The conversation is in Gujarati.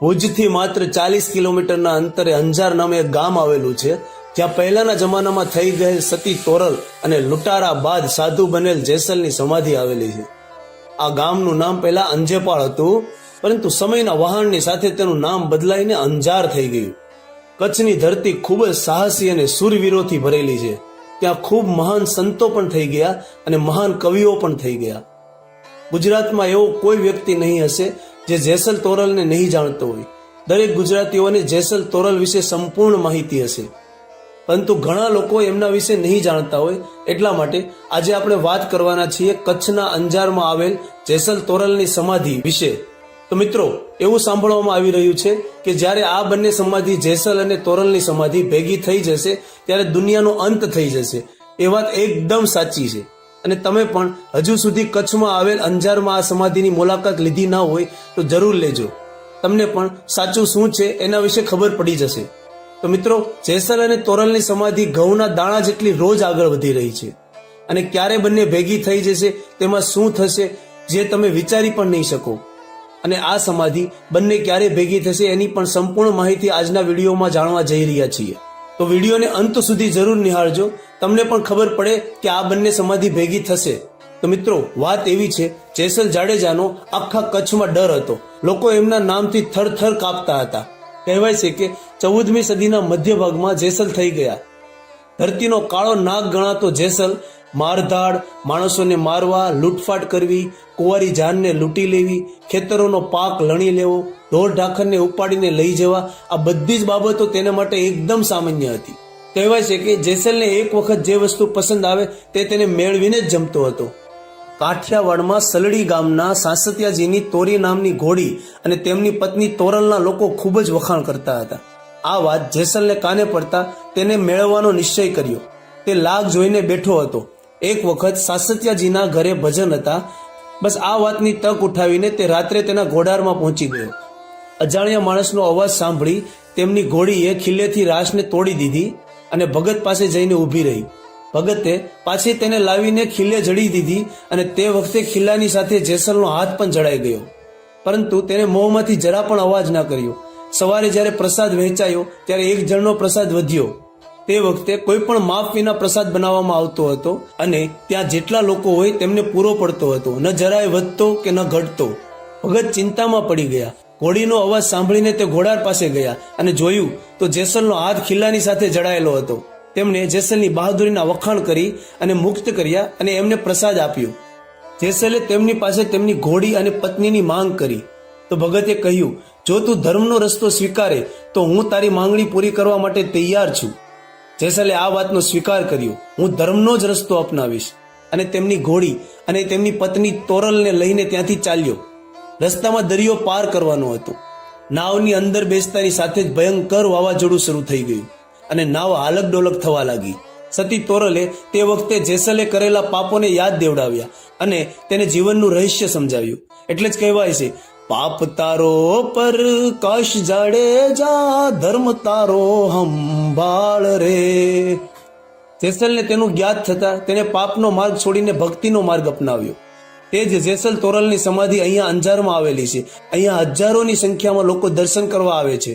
ભુજથી માત્ર 40 કિલોમીટરના અંતરે અંજાર નામે એક ગામ આવેલું છે, જ્યાં પહેલાના જમાનામાં થઈ ગયેલ સતી તોરલ અને લૂંટારા બાદ સાધુ બનેલ જેસલની સમાધિ આવેલી છે. આ ગામનું નામ પહેલા અંજેપાળ હતું, પરંતુ સમયના વહાણની સાથે તેનું નામ બદલાઈને અંજાર થઈ ગયું. કચ્છની ધરતી ખૂબ જ સાહસી અને શૂરવીરોથી ભરેલી છે. ત્યાં ખૂબ મહાન સંતો પણ થઈ ગયા અને મહાન કવિઓ પણ થઈ ગયા. ગુજરાતમાં એવો કોઈ વ્યક્તિ નહીં હશે જે જેસલ તોરલને નહીં જાણતો હોય. દરેક ગુજરાતીઓને જેસલ તોરલ વિશે સંપૂર્ણ માહિતી હશે, પરંતુ ઘણા લોકો એમના વિશે નહીં જાણતા હોય. એટલા માટે આજે આપણે વાત કરવાના છીએ કચ્છના અંજારમાં આવેલ જેસલ તોરલની સમાધિ વિશે. તો મિત્રો, એવું સાંભળવામાં આવી રહ્યું છે કે જ્યારે આ બંને સમાધિ જેસલ અને તોરલની સમાધિ ભેગી થઈ જશે ત્યારે દુનિયાનો અંત થઈ જશે. એ વાત એકદમ સાચી છે. અને તમે પણ હજુ સુધી કચ્છમાં આવેલ અંજારમાં આ સમાધિની મુલાકાત લીધી ના હોય તો જરૂર લેજો. તમને પણ સાચું શું છે એના વિશે ખબર પડી જશે. તો મિત્રો, જેસલ અને તોરલની સમાધિ ઘઉંના દાણા જેટલી રોજ આગળ વધી રહી છે. અને ક્યારે બંને ભેગી થઈ જશે, તેમાં શું થશે જે તમે વિચારી પણ નહીં શકો. અને આ સમાધિ બંને ક્યારે ભેગી થશે એની પણ સંપૂર્ણ માહિતી આજના વિડીયોમાં જાણવા જઈ રહ્યા છીએ. તો વિડીયોને અંત સુધી જરૂર નિહાળજો, તમને પણ ખબર પડે કે આ બંને સમાધિ ભેગી થશે. તો મિત્રો, વાત એવી છે, જેસલ જાડેજાનો આખા કચ્છમાં ડર હતો. લોકો એમના નામથી થરથર કાપતા હતા. કહેવાય છે કે 14મી સદીના મધ્ય ભાગમાં જેસલ થઈ ગયા. ધરતીનો કાળો નાગ ગણાતો જેસલ મારધાડ, માણસોને મારવા, લૂંટફાટ કરવી, કુંવારી જાનને લૂંટી લેવી, ખેતરોનો પાક લણી લેવો, ઢોર ઢાખરને ઉપાડીને લઈ જવા, આ બધી જ બાબતો તેના માટે એકદમ સામાન્ય હતી. કહેવાય છે કે જેસલને એક વખત જે વસ્તુ પસંદ આવે તે તેને મેળવીને જ જમતો હતો. કાઠિયાવાડમાં સલડી ગામના સાસતિયાજીની તોરી નામની ઘોડી અને તેમની પત્ની તોરલના લોકો ખૂબ જ વખાણ કરતા હતા. આ વાત જેસલને કાને પડતા તેને મેળવવાનો નિશ્ચય કર્યો. તે લાગ જોઈને બેઠો હતો. એક વખત સાસતિયાજીના ઘરે ભજન હતા. બસ આ વાતની તક ઉઠાવીને તે રાત્રે તેના ઘોડારમાં પહોંચી ગયો. અજાણ્યા માણસનો અવાજ સાંભળી તેમની ઘોડીએ ખીલ્લેથી રાશને તોડી દીધી અને ભગત પાસે જઈને ઊભી રહી. ભગતે પાછી તેને લાવીને ખીલ્લે જડી દીધી અને તે વખતે ખીલ્લાની સાથે જેસલનો હાથ પણ જડાઈ ગયો, પરંતુ તેને મોંમાંથી જરા પણ અવાજ ના કર્યો. સવારે જ્યારે પ્રસાદ વહેંચાયો ત્યારે એક જણનો પ્રસાદ વધ્યો. તે વખતે કોઈ પણ માપ વિના પ્રસાદ બનાવવામાં આવતો હતો અને ત્યાં જેટલા લોકો હોય તેમને પૂરો પડતો હતો, ન જરાય વધતો કે ન ઘટતો. ભગત ચિંતામાં પડી ગયા. ઘોડીનો અવાજ સાંભળીને તે ઘોડા પાસે ગયા અને જોયું તો જેસલનો હાથ ખીલ્લાની સાથે જડાયેલો હતો. તેમણે જેસલની બહાદુરીના વખાણ કરી અને મુક્ત કર્યા અને એમને પ્રસાદ આપ્યો. જેસલે તેમની પાસે તેમની ઘોડી અને પત્નીની માંગ કરી. તો ભગતે કહ્યું, જો તું ધર્મનો રસ્તો સ્વીકારે તો હું તારી માંગણી પૂરી કરવા માટે તૈયાર છું. જેસલે આ વાતનો સ્વીકાર કર્યો. હું ધર્મનો જ રસ્તો અપનાવીશ. અને તેમની ઘોડી અને તેમની પત્ની તોરલને લઈને ત્યાંથી ચાલ્યો. રસ્તામાં દરિયો પાર કરવાનો હતો. નાવની અંદર બેસતાની સાથે જ ભયંકર વાવાઝોડું શરૂ થઈ ગયું અને નાવ હાલક ડોલક થવા લાગી. સતી તોરલે તે વખતે જેસલે કરેલા પાપોને યાદ દેવડાવ્યા અને તેને જીવનનું રહસ્ય સમજાવ્યું. એટલે જ કહેવાય છે, પાપ તારો પર કશ જાડેજા, ધર્મ તારો હંભાળ રે. જેસલને તેનું જ્ઞાત થતા તેને પાપનો માર્ગ છોડીને ભક્તિનો માર્ગ અપનાવ્યો. તે જ જેસલ તોરલની સમાધિ અહીંયા અંજારમાં આવેલી છે. અહીંયા હજારોની સંખ્યામાં લોકો દર્શન કરવા આવે છે.